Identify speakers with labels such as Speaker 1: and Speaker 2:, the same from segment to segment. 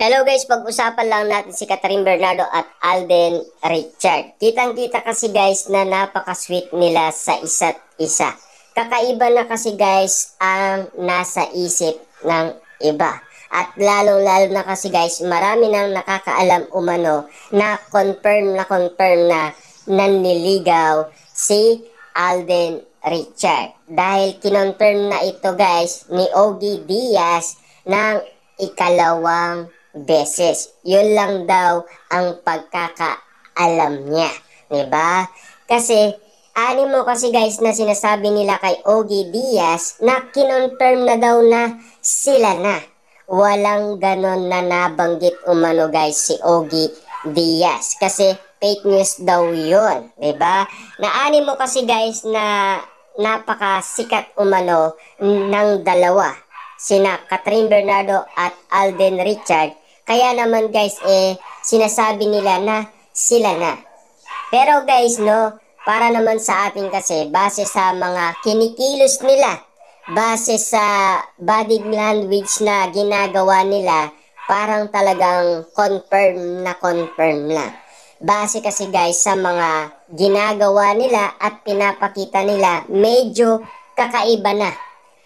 Speaker 1: Hello guys, pag-usapan lang natin si Catherine Bernardo at Alden Richard. Kitang-kita kasi guys na napaka-sweet nila sa isa't isa. Kakaiba na kasi guys ang nasa isip ng iba. At lalong-lalo na kasi guys, marami nang nakakaalam umano na confirm na nanliligaw si Alden Richard. Dahil kinonfirm na ito guys ni Ogie Diaz ng ikalawang beses. Yun lang daw ang pagkakaalam niya. Diba? Kasi, mo kasi guys na sinasabi nila kay Ogie Diaz na kinonfirm na daw na sila na. Walang ganon na nabanggit umano guys si Ogie Diaz. Kasi fake news daw yun. Diba? Mo kasi guys na napakasikat umano ng dalawa. Sina Catherine Bernardo at Alden Richard. Kaya naman guys, sinasabi nila na sila na. Pero guys, no, para naman sa atin kasi, base sa mga kinikilos nila, base sa body language na ginagawa nila, parang talagang confirm na. Base kasi guys sa mga ginagawa nila at pinapakita nila, medyo kakaiba na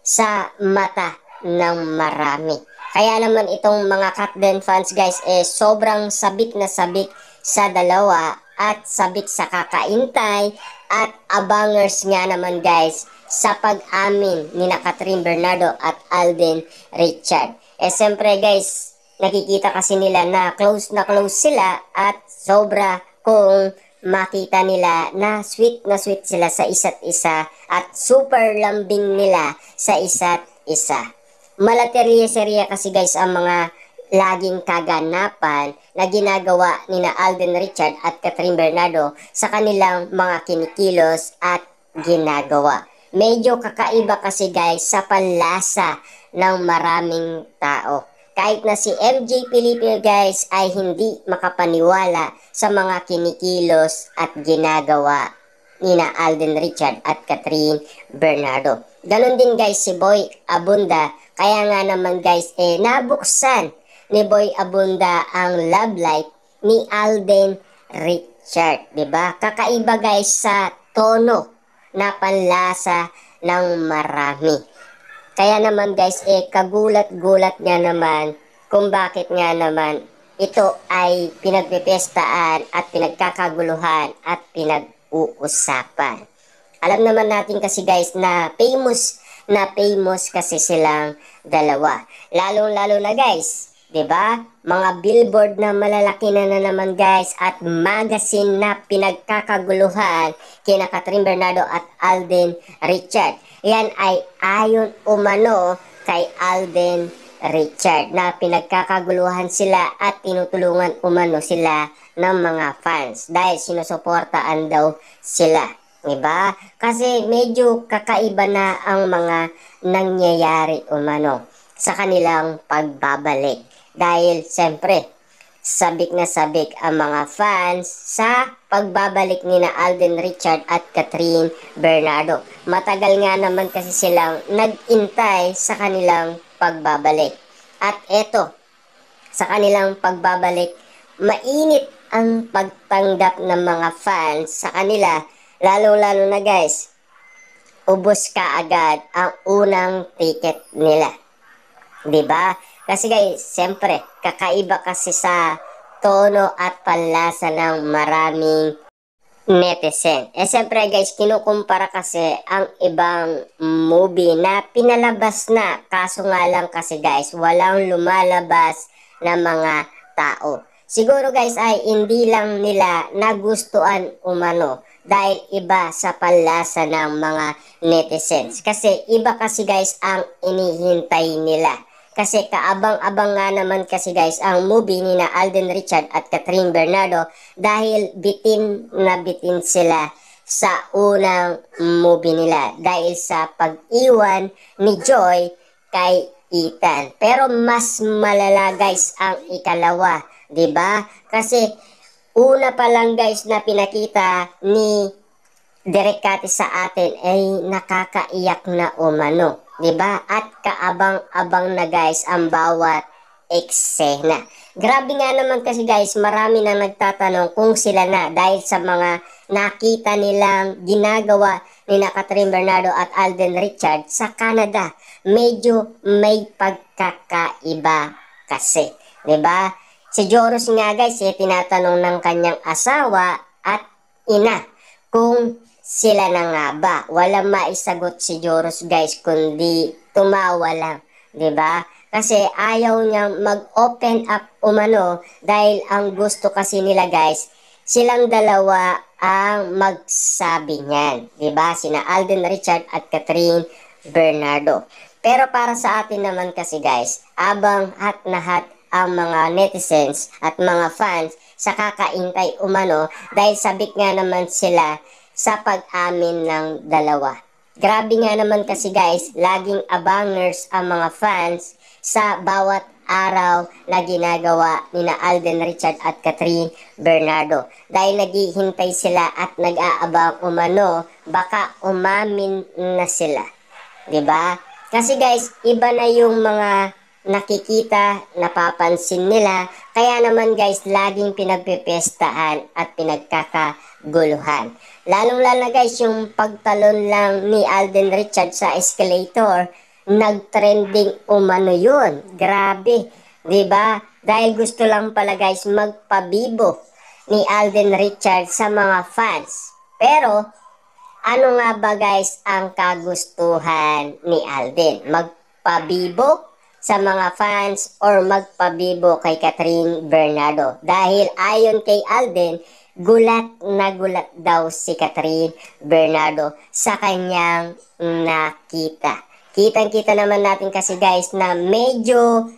Speaker 1: sa mata ng marami. Kaya naman itong mga Katden fans guys sobrang sabik na sabik sa dalawa at sabik sa kakaintay at abangers nga naman guys sa pag-amin ni Catherine Bernardo at Alden Richard. Siyempre guys, nakikita kasi nila na close sila at sobra kung makita nila na sweet sila sa isa't isa at super lambing nila sa isa't isa. Malaterya-serya kasi guys ang mga laging kaganapan na ginagawa ni na Alden Richard at Catherine Bernardo sa kanilang mga kinikilos at ginagawa. Medyo kakaiba kasi guys sa panlasa ng maraming tao. Kahit na si MJ Pilipino guys ay hindi makapaniwala sa mga kinikilos at ginagawa ni na Alden Richard at Catherine Bernardo. Ganon din guys si Boy Abunda. Kaya nga naman guys, nabuksan ni Boy Abunda ang love life ni Alden Richard. Diba? Kakaiba guys sa tono na panlasa ng marami. Kaya naman guys, kagulat-gulat nga naman kung bakit nga naman ito ay pinagpipestaan at pinagkakaguluhan at pinag-uusapan. Alam naman natin kasi guys na famous kasi silang dalawa. Lalong-lalo na guys, 'di ba? Mga billboard na malalaki na naman guys at magazine na pinagkakaguluhan kina Catherine Bernardo at Alden Richard. Yan ay ayon umano kay Alden Richard na pinagkakaguluhan sila at tinutulungan umano sila ng mga fans dahil sinusuportaan daw sila. Diba? Kasi medyo kakaiba na ang mga nangyayari umano sa kanilang pagbabalik. Dahil siyempre, sabik na sabik ang mga fans sa pagbabalik ni na Alden Richard at Catherine Bernardo. Matagal nga naman kasi silang nag-intay sa kanilang pagbabalik. At eto, sa kanilang pagbabalik, mainit ang pagtanggap ng mga fans sa kanila. Lalo-lalo na guys, ubos ka agad ang unang ticket nila. 'Di ba? Kasi guys, siyempre, kakaiba kasi sa tono at panlasa ng maraming netizen. Siyempre guys, kinukumpara kasi ang ibang movie na pinalabas na. Kaso nga lang kasi guys, walang lumalabas na mga tao. Siguro guys ay hindi lang nila nagustuhan umano dahil iba sa panlasa ng mga netizens. Kasi iba kasi guys ang inihintay nila. Kasi kaabang-abang nga naman kasi guys ang movie ni na Alden Richard at Catherine Bernardo dahil bitin na bitin sila sa unang movie nila dahil sa pag-iwan ni Joy kay Ethan. Pero mas malala guys ang ikalawa, 'di ba? Kasi una pa lang guys na pinakita ni Direk Cathy sa atin ay nakakaiyak na umano, 'di ba? At kaabang-abang na guys ang bawat eksena. Grabe nga naman kasi guys, marami na nagtatanong kung sila na dahil sa mga nakita nilang ginagawa ni Catherine Bernardo at Alden Richard sa Canada. Medyo may pagkakaiba kasi, 'di ba? Si Joros nga guys, tinatanong ng kanyang asawa at ina kung sila na nga ba. Walang maisagot si Joros guys kundi tumawa lang, 'di ba? Kasi ayaw niyang mag-open up umano dahil ang gusto kasi nila guys, silang dalawa ang magsabi niyan, 'di ba? Sina Alden Richard at Catherine Bernardo. Pero para sa atin naman kasi guys, abang hat na hat ang mga netizens at mga fans sa kakaintay umano dahil sabik nga naman sila sa pag-amin ng dalawa. Grabe nga naman kasi guys, laging abangers ang mga fans sa bawat araw na ginagawa ni na Alden Richard at Catherine Bernardo. Dahil naghihintay sila at nag-aabang umano, baka umamin na sila. 'Di ba? Kasi guys, iba na yung mga nakikita, napapansin nila. Kaya naman guys, laging pinagpipestahan at pinagkakaguluhan. Lalong-lalo guys, yung pagtalon lang ni Alden Richard sa escalator, nag-trending umano yun. Grabe, 'di ba? Dahil gusto lang pala guys magpabibo ni Alden Richard sa mga fans. Pero ano nga ba guys ang kagustuhan ni Alden? Magpabibo sa mga fans or magpabibo kay Catherine Bernardo? Dahil ayon kay Alden, gulat na gulat daw si Catherine Bernardo sa kanyang nakita. Kitang-kita naman natin kasi guys na medyo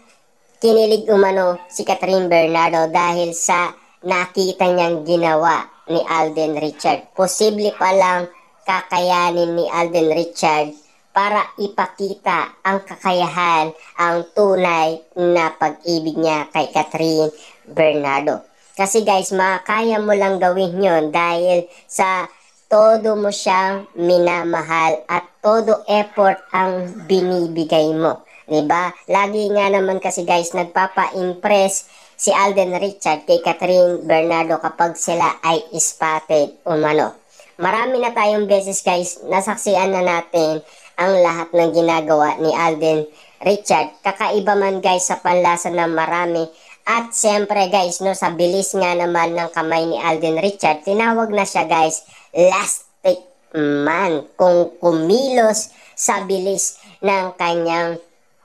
Speaker 1: kinilig umano si Catherine Bernardo dahil sa nakita niyang ginawa ni Alden Richard. Posible pa lang kakayanin ni Alden Richard para ipakita ang kakayahan, ang tunay na pag-ibig niya kay Catherine Bernardo. Kasi guys, makakaya mo lang gawin yon dahil sa todo mo siyang minamahal at todo effort ang binibigay mo. 'Di ba? Lagi nga naman kasi guys nagpapa-impress si Alden Richard kay Catherine Bernardo kapag sila ay spotted umano. Marami na tayong beses guys nasaksihan na natin ang lahat ng ginagawa ni Alden Richard. Kakaiba man guys sa panlasa ng marami. At siyempre guys, no, sa bilis nga naman ng kamay ni Alden Richard, tinawag na siya guys, elastic man. Kung kumilos sa bilis ng kanyang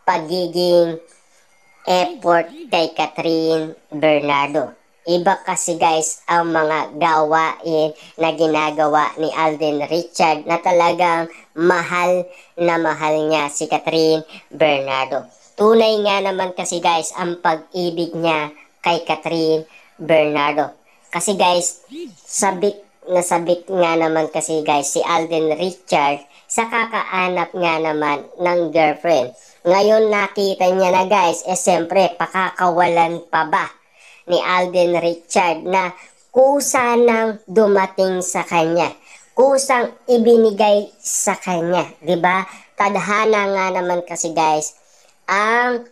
Speaker 1: pagiging effort kay Catherine Bernardo. Iba kasi guys ang mga gawain na ginagawa ni Alden Richard na talagang mahal na mahal niya si Catherine Bernardo. Tunay nga naman kasi guys ang pag-ibig niya kay Catherine Bernardo. Kasi guys, sabik nga naman kasi guys si Alden Richard sa kakaanap nga naman ng girlfriend. Ngayon nakita niya na guys, siyempre pakakawalan pa ba ni Alden Richard na kusa nang dumating sa kanya. Kusang ibinigay sa kanya, 'di ba? Tadhana nga naman kasi guys ang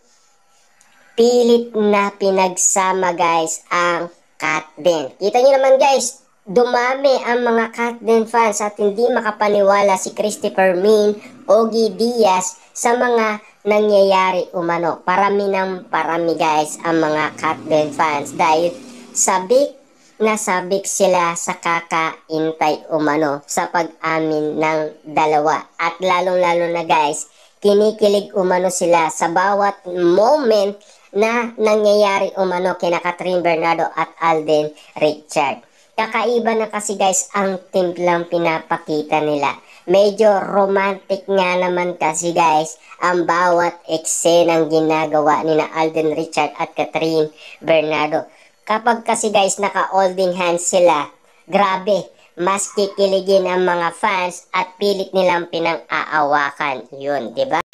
Speaker 1: pilit na pinagsama guys ang Katden. Kita niyo naman guys, dumami ang mga Katden fans at hindi makapaniwala si Christopher Min, Ogie Diaz sa mga nangyayari umano. Parami ng parami guys ang mga Katden fans dahil sabik na sabik sila sa kakaintay umano sa pag-amin ng dalawa. At lalong-lalo na guys, kinikilig umano sila sa bawat moment na nangyayari umano kina Catherine Bernardo at Alden Richard. Kakaiba na kasi guys ang timplang pinapakita nila. Medyo romantic nga naman kasi guys ang bawat eksenang ginagawa ni na Alden Richard at Catherine Bernardo. Kapag kasi guys naka-holding hands sila, grabe, mas kikiligin ang mga fans at pilit nilang pinang-aawakan. Yun, 'di ba?